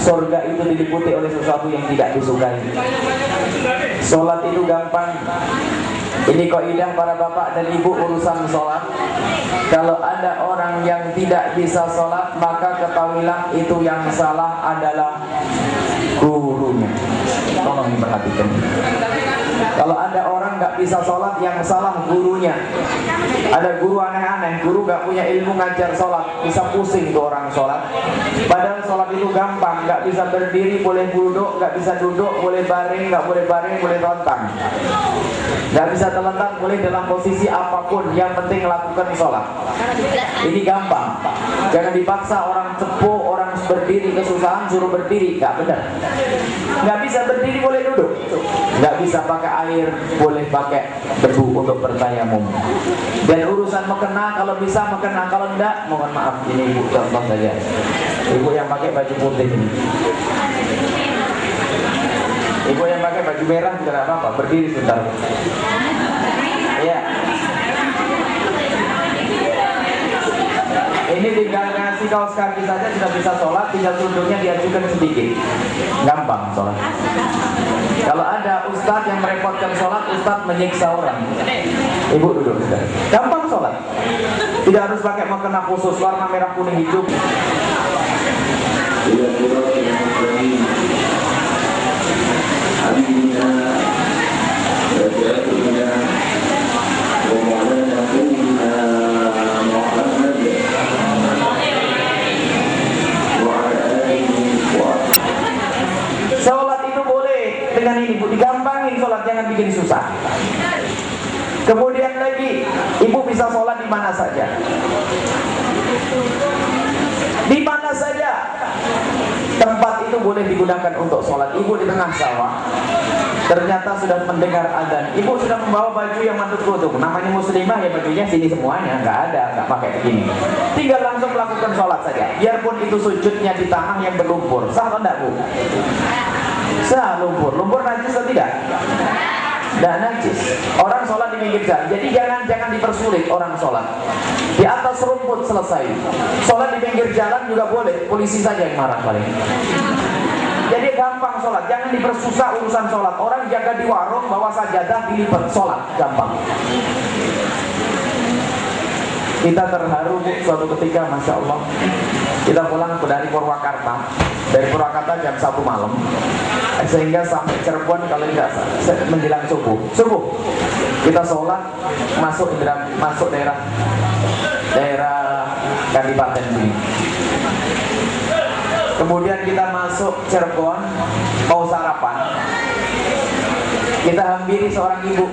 surga itu diliputi oleh sesuatu yang tidak disukai. Sholat itu gampang. Ini kaidah para bapak dan ibu urusan sholat. Kalau ada orang yang tidak bisa sholat, maka ketahuilah itu yang salah adalah gurunya. Tolong diperhatikan. Kalau ada orang nggak bisa sholat, yang salah gurunya. Ada guru aneh-aneh, guru nggak punya ilmu ngajar sholat, bisa pusing tuh orang sholat. Padahal sholat itu gampang, nggak bisa berdiri boleh duduk, nggak bisa duduk boleh baring, nggak boleh baring boleh telentang, nggak bisa telentang boleh dalam posisi apapun, yang penting lakukan sholat. Ini gampang. Jangan dipaksa orang cepu, orang berdiri kesusahan suruh berdiri, nggak benar. Nggak bisa berdiri boleh duduk, nggak bisa pakai air boleh pakai debu untuk bertayamum. Dan urusan mekena, kalau bisa mekena, kalau enggak mohon maaf, ini ibu contoh saja, ibu yang pakai baju putih ini, ibu yang pakai baju merah juga tidak apa-apa, berdiri sebentar ya. Ini tinggal ngasih kaos kaki saja sudah bisa sholat, tinggal sundurnya diajukan sedikit, gampang sholat. Kalau ada ustadz yang merepotkan sholat, ustadz menyiksa orang, ibu duduk sudah, gampang sholat. Tidak harus pakai mukena khusus warna merah kuning hijau. Sholat itu boleh dengan ini bu, digampangin sholat, jangan bikin susah. Kemudian lagi, ibu bisa sholat di mana saja. Di mana saja tempat itu boleh digunakan untuk sholat. Ibu di tengah sawah, ternyata sudah mendengar azan, ibu sudah membawa baju yang matut kudung, namanya muslimah ya, bajunya sini semuanya, nggak pakai begini. Tinggal langsung melakukan sholat saja. Biarpun itu sujudnya di tanah yang berlumpur, sah atau enggak bu? Sah. Lumpur najis atau tidak? Tidak najis. Orang sholat di pinggir jalan, jadi jangan dipersulit orang sholat. Di atas rumput selesai. Sholat di pinggir jalan juga boleh, polisi saja yang marah paling. Jadi gampang sholat, jangan dipersusah urusan sholat. Orang jaga di warung bawa sajadah dilipat, sholat gampang. Kita terharu bu, suatu ketika Masya Allah, kita pulang dari Purwakarta. Dari Purwakarta jam 1 malam, sehingga sampai Cirebon kalau tidak menjelang subuh kita sholat, masuk daerah Kadipaten sini. Kemudian kita masuk Cirebon, mau sarapan, kita hampiri seorang ibu.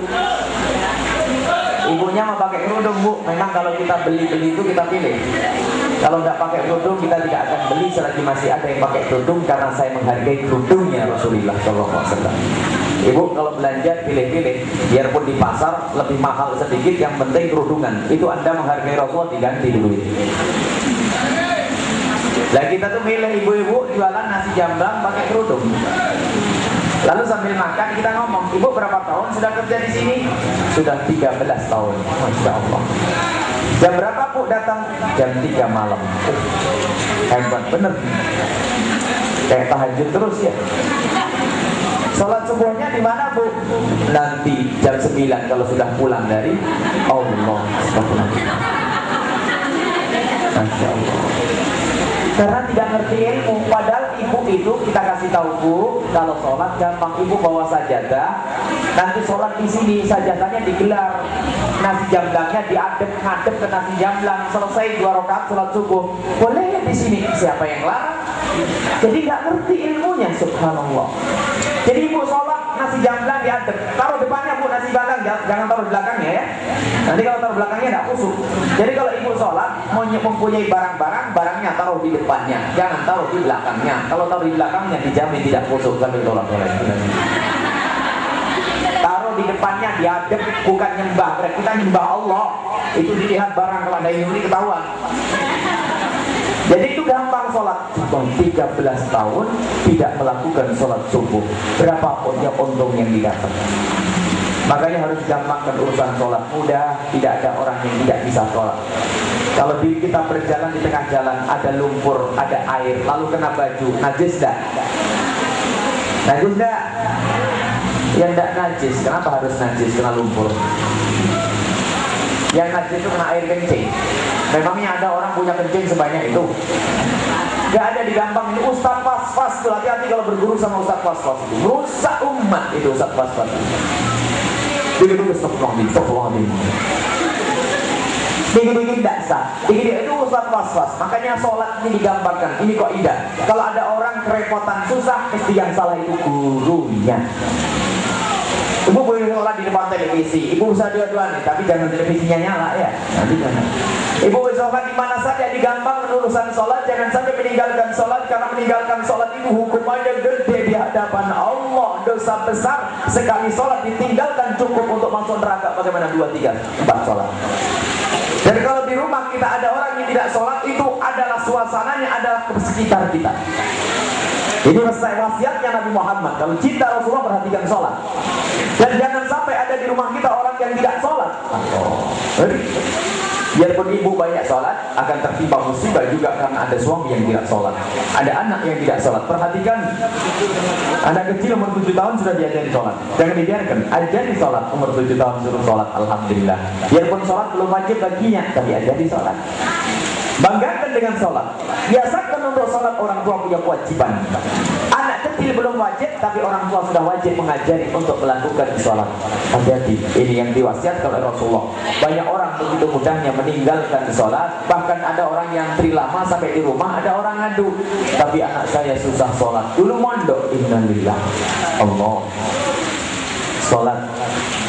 Ibunya mau pakai kerudung bu. Memang kalau kita beli itu kita pilih. Kalau nggak pakai kerudung kita tidak akan beli selagi masih ada yang pakai kerudung, karena saya menghargai kerudungnya Rasulullah SAW. Ibu kalau belanja pilih-pilih, biarpun di pasar lebih mahal sedikit, yang penting kerudungan. Itu Anda menghargai Rasulullah, diganti dulu. Nah kita tuh milih ibu-ibu jualan nasi jamblang pakai kerudung. Lalu sambil makan kita ngomong, ibu berapa tahun sudah kerja di sini? Sudah 13 tahun. Masya Allah. Jam berapa bu datang? Jam 3 malam. Hebat bener. Kayak tahajud terus ya. Sholat subuhnya di mana bu? Nanti jam 9 kalau sudah pulang dari Allah. Masya Allah. Karena tidak ngerti ilmu. Padahal ibu itu kita kasih tahu bu, kalau sholat gampang, ibu bawa sajadah, nanti sholat di sini, sajadahnya digelar, nasi jamblangnya ngadep ke nasi jamblang, selesai 2 rakaat sholat subuh, boleh ya di sini, siapa yang larang? Jadi nggak ngerti ilmunya, subhanallah. Jadi ibu sholat nasi jamblang diadep, taruh depannya bu nasi jamblang, jangan taruh di belakangnya ya. Nanti kalau taruh belakangnya tidak kusuk. Jadi kalau ibu sholat mempunyai barangnya taruh di depannya, jangan taruh di belakangnya. Kalau taruh di belakangnya dijamin tidak kusuk sambil tolak oleh. Taruh di depannya diadep, bukan nyembah. Berarti kita nyembah Allah. Itu dilihat barang, kalau ada yang ini ketahuan. Jadi itu gampang sholat. 13 tahun tidak melakukan sholat subuh, berapapun ya untung yang didapat. Makanya harus gampangkan urusan sholat. Mudah, tidak ada orang yang tidak bisa sholat. Kalau kita berjalan di tengah jalan, ada lumpur, ada air, lalu kena baju, najis enggak? Najis enggak? Ya enggak najis. Kenapa harus najis? Kena lumpur. Yang najis itu kena air kencing. Memangnya ada orang punya kencing sebanyak itu? Gak ada di Gampang ini. Ustaz Fas-Fas tuh, hati-hati kalau berguru sama Ustaz Fas-Fas itu. Merusak umat itu Ustaz Fas-Fas. Dikit-dikit astagfirullahaladzim. Dikit-dikit tidak sah. Dikit-dikit itu Ustaz Fas-Fas. Makanya sholat ini digambarkan. Ini kok indah. Kalau ada orang kerepotan susah, mesti yang salah itu gurunya. Ibu boleh sholat di depan televisi. Ibu bisa dua-dua nih, tapi jangan televisinya nyala ya. Nanti jangan. Ibu boleh sholat di mana saja, di Gampang urusan sholat. Jangan sampai meninggalkan sholat, karena meninggalkan sholat itu hukumannya gede di hadapan Allah. Dosa besar. Sekali sholat ditinggalkan cukup untuk masuk neraka. Bagaimana 2, 3, 4 sholat? Dan kalau di rumah kita ada orang yang tidak sholat, itu adalah suasananya, adalah sekitar kita. Ini wasiatnya Nabi Muhammad. Kalau cinta Rasulullah, perhatikan sholat. Dan jangan sampai ada di rumah kita orang yang tidak sholat. Biarpun ibu banyak sholat, akan tertimpa musibah juga karena ada suami yang tidak sholat, ada anak yang tidak sholat. Perhatikan, anak kecil umur 7 tahun sudah diajari sholat. Jangan dibiarkan, ajari sholat. Umur 7 tahun suruh sholat, alhamdulillah. Biarpun sholat belum wajib baginya, tapi ajari sholat. Banggakan dengan sholat. Biasakan untuk sholat, orang tua punya kewajiban. Anak kecil belum wajib, tapi orang tua sudah wajib mengajari untuk melakukan sholat. Hati-hati, ini yang diwasiatkan oleh Rasulullah. Banyak orang begitu mudahnya meninggalkan sholat. Bahkan ada orang yang lama sampai di rumah, ada orang ngadu, tapi anak saya susah sholat. Dulu mondok, innalillah. Allah, sholat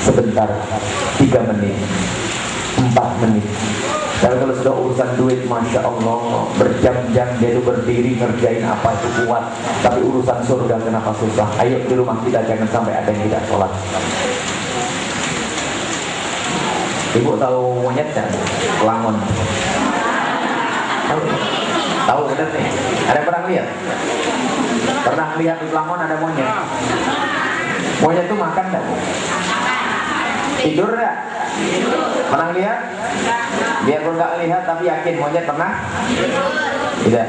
sebentar, 3 menit, 4 menit. Dan kalau sudah urusan duit, Masya Allah, berjam-jam dia itu berdiri ngerjain apa itu kuat. Tapi urusan surga kenapa susah? Ayo di rumah kita jangan sampai ada yang tidak sholat. Ibu tahu monyet kan? Pelangon. Tahu benar nih? Ada pernah lihat? Pernah lihat di pelangon ada monyet? Monyet itu makan enggak? Tidur enggak? Pernah lihat? Biarpun nggak lihat tapi yakin monyet pernah? Tidak.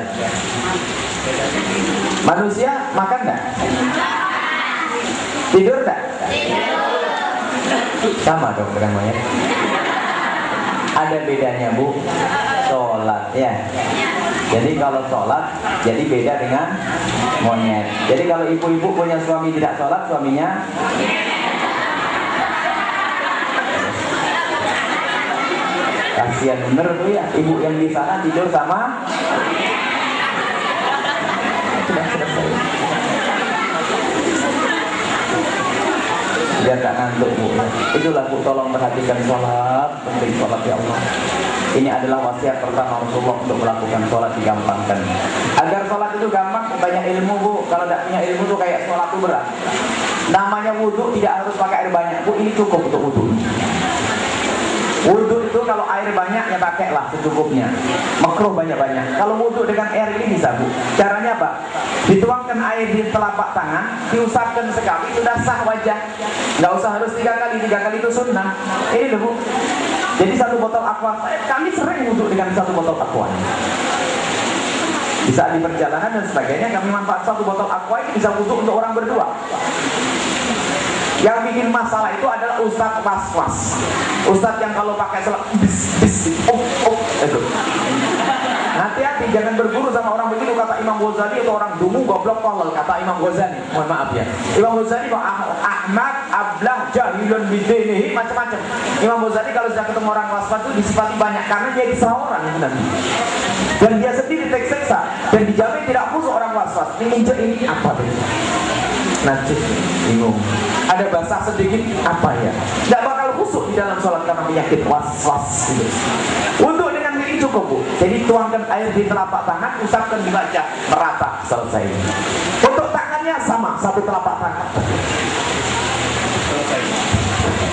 Manusia makan nggak? Tidur nggak? Sama dong dengan monyet. Ada bedanya Bu, sholat ya. Jadi kalau sholat, jadi beda dengan monyet. Jadi kalau ibu-ibu punya suami tidak sholat, suaminya kasihan bener tuh ya, ibu yang di sana tidur sama. Sudah selesai. Biar gak ngantuk Bu. Itulah Bu, tolong perhatikan sholat. Penting sholat ya Allah. Ini adalah wasiat pertama Rasulullah untuk melakukan sholat digampangkan. Agar sholat itu gampang, banyak ilmu Bu. Kalau tidak punya ilmu tuh kayak sholat itu berat. Namanya wudhu tidak harus pakai air banyak Bu, ini cukup untuk wudhu. Wudhu itu kalau air banyak ya pakailah secukupnya. Makruh banyak-banyak. Kalau wudhu dengan air ini bisa Bu. Caranya apa? Dituangkan air di telapak tangan, diusapkan sekali, sudah sah wajah. Nggak usah harus 3 kali, 3 kali itu sunnah. Ini loh Bu. Jadi 1 botol aqua, kami sering wudhu dengan 1 botol aqua. Bisa di perjalanan dan sebagainya, kami manfaat 1 botol aqua ini bisa wudhu untuk orang berdua. Yang bikin masalah itu adalah Ustadz was-was. Ustadz yang kalau pakai selat bis itu. Hati-hati, jangan berguru sama orang begitu. Kata Imam Ghazali, itu orang dungu goblok tolol. Kata Imam Ghazali, mohon maaf ya. Imam Ghazali Ahmad ablah jahilun bidinihi, macam-macam. Imam Ghazali kalau sudah ketemu orang was-was itu disifati banyak karena dia diseorang itu nanti. Dan dia sendiri tersiksa dan dijamin tidak khusus orang was-was. Ini apa tuh? Najis, bingung. Ada basah sedikit, apa ya? Tidak bakal khusuk di dalam sholat karena penyakit was-was gitu. Untuk dengan ini cukup Bu. Jadi tuangkan air di telapak tangan, usapkan di wajah, merata, selesai. Untuk tangannya sama, 1 telapak tangan. Selesai.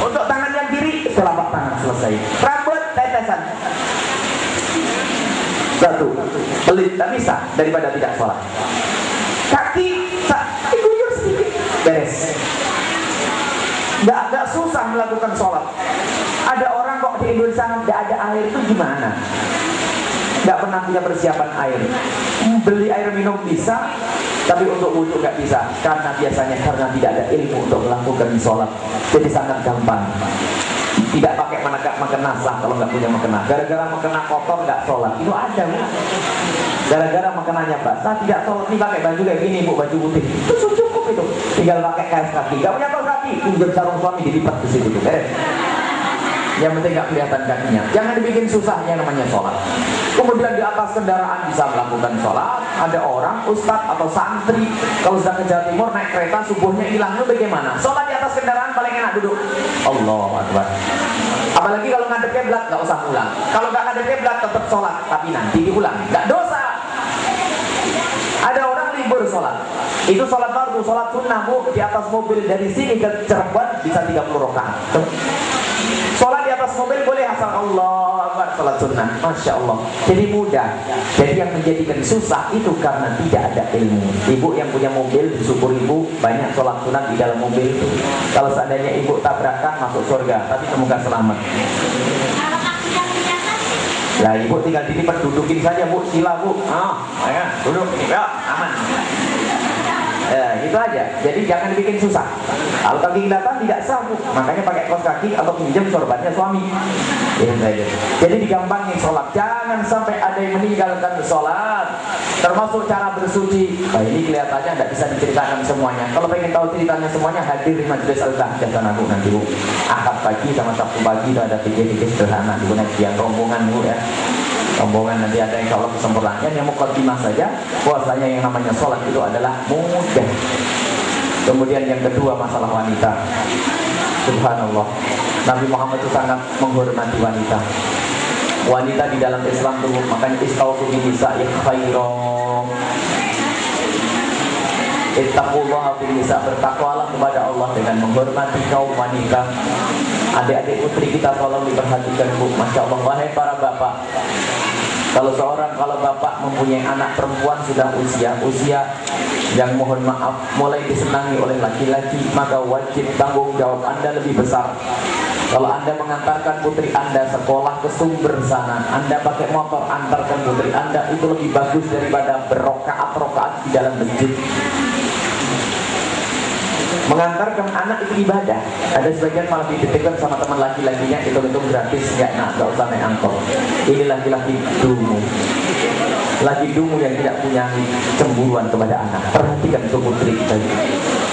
Untuk tangan yang kiri, telapak tangan, selesai. Rambut, tetesan. 1, pelit, tak bisa daripada tidak sholat. Kaki, diguyur sedikit, beres. Nggak susah melakukan sholat. Ada orang kok di Indonesia di sana nggak ada air itu gimana? Nggak pernah punya persiapan air. Beli air minum bisa, tapi untuk wudhu nggak bisa. Karena biasanya karena tidak ada ilmu untuk melakukan sholat. Jadi sangat gampang. Tidak pakai mekena sah kalau nggak punya mekena. Gara-gara mekena kotor nggak sholat. Itu ada, Bu. Gara-gara mekenanya basah tidak sholat. Ini pakai baju kayak gini, Bu, baju putih. Itu cukup itu. Tinggal pakai kaos kaki. Nggak punya kaos kaki, pinjam sarung suami dilipat ke situ. Yang penting nggak kelihatan kakinya. Jangan dibikin susah yang namanya sholat. Kemudian di atas kendaraan bisa melakukan sholat. Ada orang, ustadz atau santri, kalau sudah ke Jawa Timur naik kereta subuhnya hilang, itu bagaimana? Sholat di atas kendaraan paling enak duduk. Allahu Akbar. Apalagi kalau ngadep kiblat nggak usah ulang. Kalau nggak ngadep kiblat tetap sholat, tapi nanti diulang. Nggak dosa. Ada orang libur sholat. Itu sholat fardu, sholat sunnah, Bu, di atas mobil dari sini ke Cirebon bisa 30 rakaat. Sholat di atas mobil boleh asal Allah Akbar, sholat sunnah, Masya Allah. Jadi mudah. Jadi yang menjadikan susah itu karena tidak ada ilmu. Ibu yang punya mobil, bersyukur ibu banyak sholat sunnah di dalam mobil. Kalau seandainya ibu tabrakan masuk surga, tapi semoga selamat. Lah ibu tinggal dilipat, dudukin saja, Bu, sila, Bu. Ya, duduk, ya, aman. Ya, itu aja. Jadi jangan dibikin susah. Kalau kaki kelihatan tidak sah, Bu. Makanya pakai kaos kaki atau pinjam sorbannya suami. Ya, jadi digampangin sholat. Jangan sampai ada yang meninggalkan sholat. Termasuk cara bersuci. Nah, ini kelihatannya tidak bisa diceritakan semuanya. Kalau pengen tahu ceritanya semuanya, hadir di majelis al-bahjah aku nanti, Bu. Akad pagi sama Sabtu pagi itu ada tiga-tiga sederhana. Ibu nanti yang rombongan, Bu, ya. Rombongan nanti ada insya Allah kesempurnaan. Yang mau khotbah saja, puasanya yang namanya sholat itu adalah mudah. Kemudian yang kedua masalah wanita. Subhanallah, Nabi Muhammad itu sangat menghormati wanita. Wanita di dalam Islam itu makanya istausu bin nisa'i khairan. Ittaqullaha bin nisa', bertakwalah kepada Allah dengan menghormati kaum wanita. Adik-adik putri kita tolong diperhatikan, Bu. Masya Allah, wahai para bapak. Kalau bapak mempunyai anak perempuan sudah usia yang mohon maaf mulai disenangi oleh laki-laki, maka wajib tanggung jawab Anda lebih besar. Kalau Anda mengantarkan putri Anda sekolah ke Sumber sana, Anda pakai motor antarkan putri Anda, itu lebih bagus daripada berrokaat-rokaat di dalam masjid. Mengantarkan anak itu ibadah. Ada sebagian malah dititipkan sama teman laki-lakinya, itu gratis, nggak usah naik angkot. Ini laki-laki dungu, laki dungu yang tidak punya cemburuan kepada anak. Perhatikan itu putri kita itu.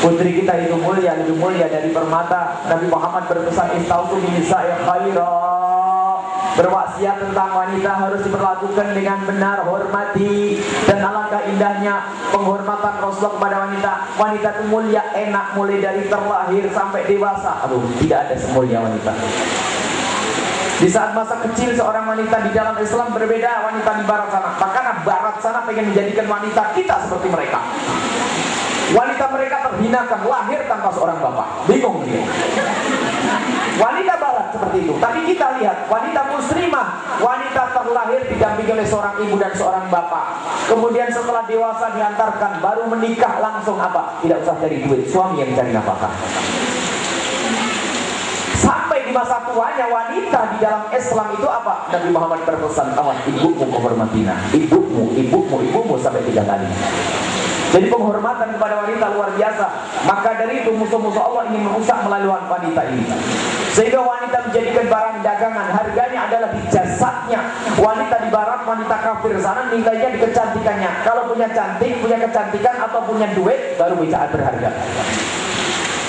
Putri kita itu mulia, lebih mulia dari permata. Nabi Muhammad berpesan istausu bin nisa'i khairan. Berwasiat tentang wanita harus diperlakukan dengan benar, hormati. Dan alangkah indahnya penghormatan Rasulullah kepada wanita. Wanita itu mulia, enak mulai dari terlahir sampai dewasa. Aduh, tidak ada semulia wanita. Di saat masa kecil seorang wanita di dalam Islam berbeda wanita di barat sana. Bahkan barat sana pengen menjadikan wanita kita seperti mereka. Wanita mereka terhinakan, lahir tanpa seorang bapak. Bingung dia. Wanita barat seperti itu. Tapi kita lihat wanita muslimah, wanita terlahir didampingi oleh seorang ibu dan seorang bapak. Kemudian setelah dewasa diantarkan, baru menikah langsung apa? Tidak usah cari duit, suami yang cari nafkah. Sampai di masa tuanya wanita di dalam Islam itu apa? Nabi Muhammad berpesan, awas ibumu menghormatinya. Ibumu sampai 3 kali. Jadi penghormatan kepada wanita luar biasa. Maka dari itu musuh-musuh Allah ingin merusak melalui wanita ini. Sehingga wanita menjadikan barang dagangan. Harganya adalah di jasadnya. Wanita di barat, wanita kafir sana nilainya di kecantikannya. Kalau punya cantik, punya kecantikan atau punya duit, baru bisa berharga.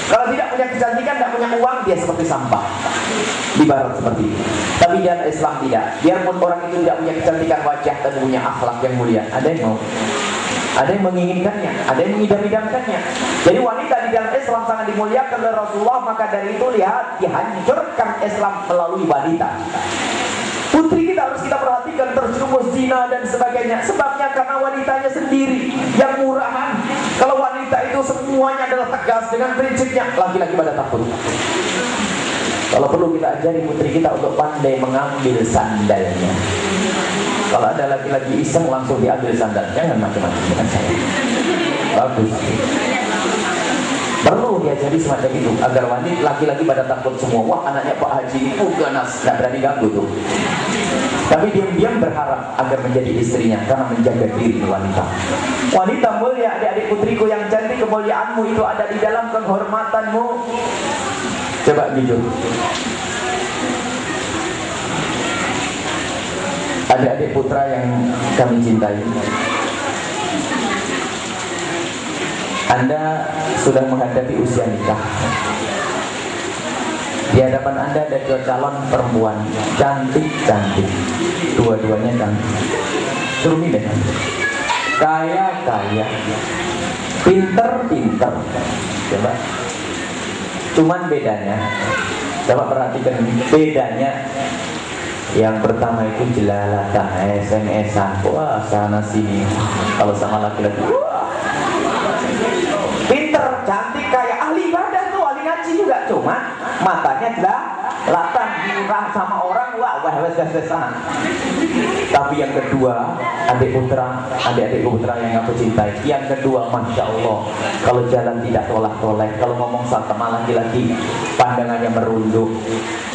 Kalau tidak punya kecantikan, tidak punya uang, dia seperti sampah. Di barat seperti itu. Tapi di Islam tidak. Biarpun orang itu tidak punya kecantikan wajah dan punya akhlak yang mulia, ada yang mau. Ada yang menginginkannya, ada yang mengidam-idamkannya. Jadi wanita di dalam Islam sangat dimuliakan oleh Rasulullah. Maka dari itu lihat, dihancurkan Islam melalui wanita. Putri kita harus kita perhatikan, terjerumus zina dan sebagainya. Sebabnya karena wanitanya sendiri yang murahan. Kalau wanita itu semuanya adalah tegas dengan prinsipnya, laki-laki pada takut. Kalau perlu kita ajari putri kita untuk pandai mengambil sandalnya. Kalau ada laki-laki iseng langsung diambil sandal, jangan macam-macam dengan saya. Bagus. Perlu perlu diajari semacam itu agar wanita laki-laki pada takut semua. Wah, anaknya Pak Haji ini ganas, nggak berani ganggu tuh. Tapi diam-diam berharap agar menjadi istrinya karena menjaga diri wanita. Wanita mulia, adik-adik putriku yang cantik, kemuliaanmu itu ada di dalam kehormatanmu. Coba jujur. Adik-adik putra yang kami cintai, Anda sudah menghadapi usia nikah. Di hadapan Anda ada dua calon perempuan, cantik-cantik, dua-duanya cantik, surumi deh, kaya-kaya, pinter-pinter. Coba, cuman bedanya, coba perhatikan bedanya. Yang pertama itu jelalatan, SMS-an, wah sana sini. Kalau sama laki-laki, wah, pinter, cantik, kaya, ahli ibadah tuh, ahli ngaji juga. Cuma matanya jelalatan, murah sama orang, wah, sana. Tapi yang kedua, adik-adik putra yang aku cintai, yang kedua, masya Allah, kalau jalan tidak tolak-tolak, kalau ngomong sama laki-laki, pandangannya merunduk,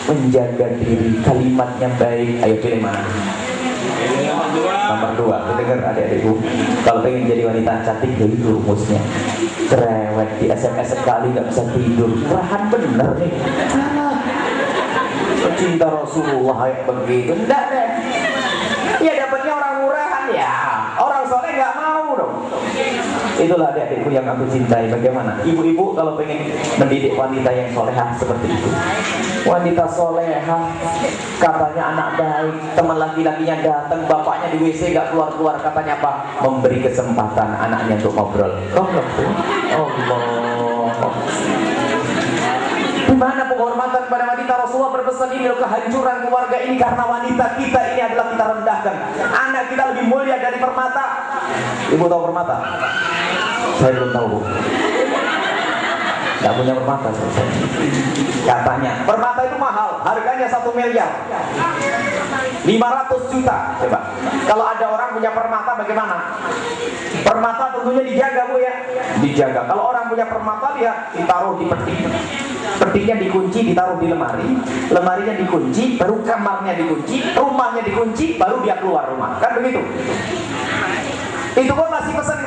menjaga diri, kalimatnya baik. Ayo pilih mana? Nomor 2. Dengar adik-adikku, kalau pengen jadi wanita cantik, jadi rumusnya cerewet, di SMS sekali nggak bisa tidur, murahan bener nih. Pecinta Rasulullah kayak begitu, enggak deh. Ya dapatnya orang murahan ya, orang soleh nggak mau dong. Itulah adik-adikku yang aku cintai. Bagaimana? Ibu-ibu kalau pengen mendidik wanita yang solehah seperti itu, wanita solehah, katanya anak baik, teman laki-lakinya datang, bapaknya di WC gak keluar-keluar, katanya apa? Memberi kesempatan anaknya untuk ngobrol. Allah. Di mana penghormatan pada wanita? Rasulullah berpesan, ini loh kehancuran keluarga ini karena wanita kita ini adalah kita rendahkan. Anak kita lebih mulia dari permata. Ibu tahu permata? Saya belum tahu, Bu. Gak punya permata saya. Katanya permata itu mahal, harganya 1 miliar, 500 juta. Coba kalau ada orang punya permata bagaimana? Permata tentunya dijaga, Bu, ya, dijaga. Kalau orang punya permata, lihat, ditaruh di peti, petinya dikunci, ditaruh di lemari, lemarinya dikunci, baru kamarnya dikunci, rumahnya dikunci, baru dia keluar rumah, kan begitu. Itu pun masih pesan